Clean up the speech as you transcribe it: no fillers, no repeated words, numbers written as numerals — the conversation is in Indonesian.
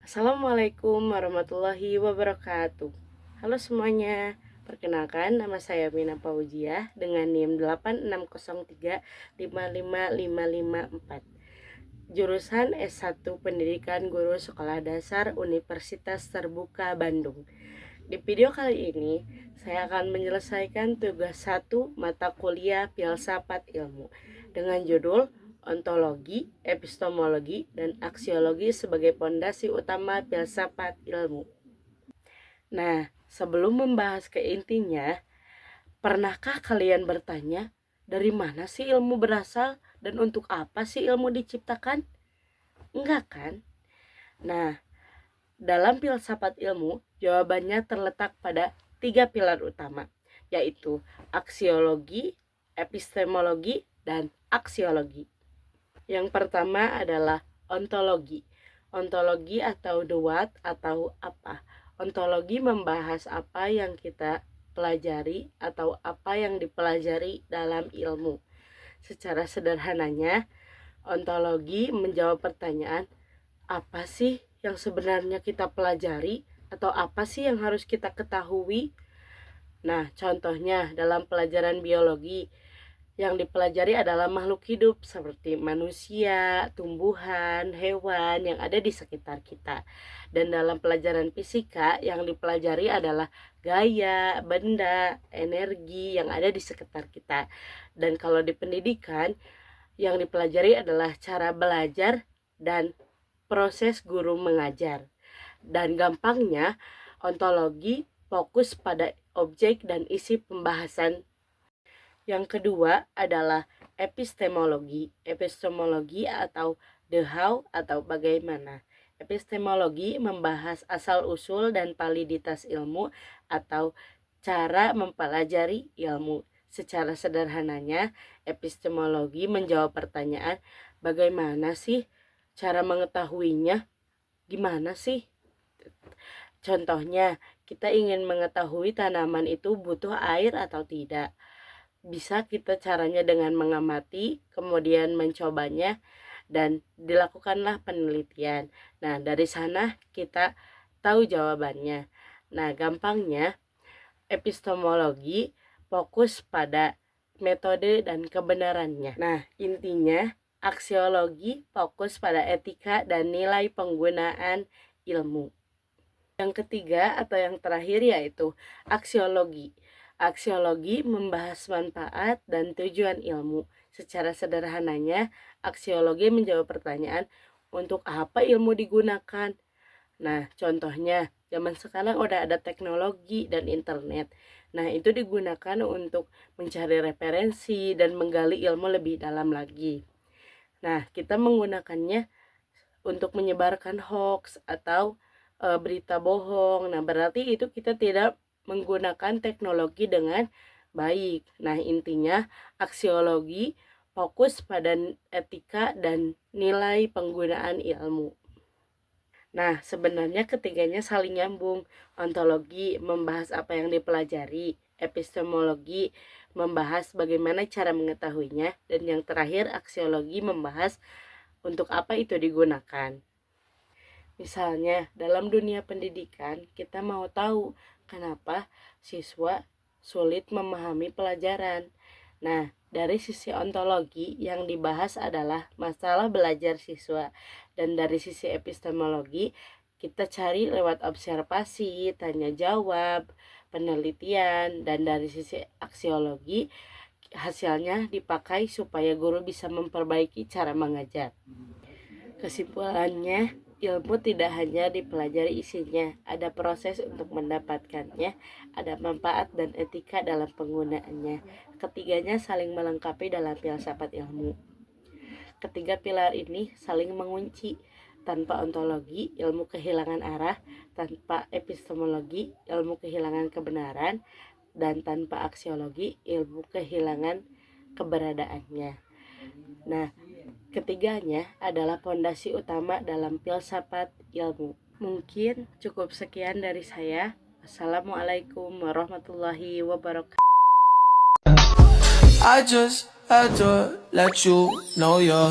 Assalamualaikum warahmatullahi wabarakatuh. Halo semuanya, perkenalkan nama saya Mina Pauziah dengan NIM 860355554. Jurusan S1 Pendidikan Guru Sekolah Dasar Universitas Terbuka Bandung. Di video kali ini, saya akan menyelesaikan tugas 1 mata kuliah Filsafat Ilmu dengan judul Ontologi, Epistemologi, dan Aksiologi sebagai pondasi utama filsafat ilmu. Nah, sebelum membahas ke intinya, pernahkah kalian bertanya, dari mana sih ilmu berasal dan untuk apa sih ilmu diciptakan? Enggak kan? Nah, dalam filsafat ilmu, jawabannya terletak pada 3 pilar utama, yaitu aksiologi, epistemologi, dan aksiologi. Yang pertama adalah ontologi. Ontologi atau the what atau apa. Ontologi membahas apa yang kita pelajari atau apa yang dipelajari dalam ilmu. Secara sederhananya, ontologi menjawab pertanyaan, apa sih yang sebenarnya kita pelajari atau apa sih yang harus kita ketahui? Nah, contohnya dalam pelajaran biologi, yang dipelajari adalah makhluk hidup seperti manusia, tumbuhan, hewan yang ada di sekitar kita. Dan dalam pelajaran fisika yang dipelajari adalah gaya, benda, energi yang ada di sekitar kita. Dan kalau di pendidikan yang dipelajari adalah cara belajar dan proses guru mengajar. Dan gampangnya, ontologi fokus pada objek dan isi pembahasan. Yang kedua adalah epistemologi. Epistemologi atau the how atau bagaimana. Epistemologi membahas asal-usul dan validitas ilmu atau cara mempelajari ilmu. Secara sederhananya, epistemologi menjawab pertanyaan, bagaimana sih cara mengetahuinya? Gimana sih? Contohnya, kita ingin mengetahui tanaman itu butuh air atau tidak. Bisa kita caranya dengan mengamati, kemudian mencobanya, dan dilakukanlah penelitian. Nah, dari sana kita tahu jawabannya. Nah, gampangnya, epistemologi fokus pada metode dan kebenarannya. Nah, intinya, aksiologi fokus pada etika dan nilai penggunaan ilmu. Yang ketiga atau yang terakhir yaitu aksiologi. Aksiologi membahas manfaat dan tujuan ilmu. Secara sederhananya, aksiologi menjawab pertanyaan, untuk apa ilmu digunakan? Nah, contohnya, zaman sekarang udah ada teknologi dan internet. Nah, itu digunakan untuk mencari referensi dan menggali ilmu lebih dalam lagi. Nah, kita menggunakannya untuk menyebarkan hoax atau berita bohong. Nah, berarti itu kita tidak menggunakan teknologi dengan baik. Nah, intinya aksiologi fokus pada etika dan nilai penggunaan ilmu. Nah, sebenarnya ketiganya saling nyambung. Ontologi membahas apa yang dipelajari, epistemologi membahas bagaimana cara mengetahuinya, dan yang terakhir aksiologi membahas untuk apa itu digunakan. Misalnya, dalam dunia pendidikan, kita mau tahu kenapa siswa sulit memahami pelajaran. Nah, dari sisi ontologi yang dibahas adalah masalah belajar siswa. Dan dari sisi epistemologi, kita cari lewat observasi, tanya jawab, penelitian. Dan dari sisi aksiologi, hasilnya dipakai supaya guru bisa memperbaiki cara mengajar. Kesimpulannya, ilmu tidak hanya dipelajari isinya, ada proses untuk mendapatkannya, ada manfaat dan etika dalam penggunaannya. Ketiganya saling melengkapi dalam filsafat ilmu. Ketiga pilar ini saling mengunci. Tanpa ontologi, ilmu kehilangan arah. Tanpa epistemologi, ilmu kehilangan kebenaran. Dan tanpa aksiologi, ilmu kehilangan keberadaannya. Nah, ketiganya adalah fondasi utama dalam filsafat ilmu. Mungkin cukup sekian dari saya. Assalamualaikum warahmatullahi wabarakatuh. I just had to let you know you're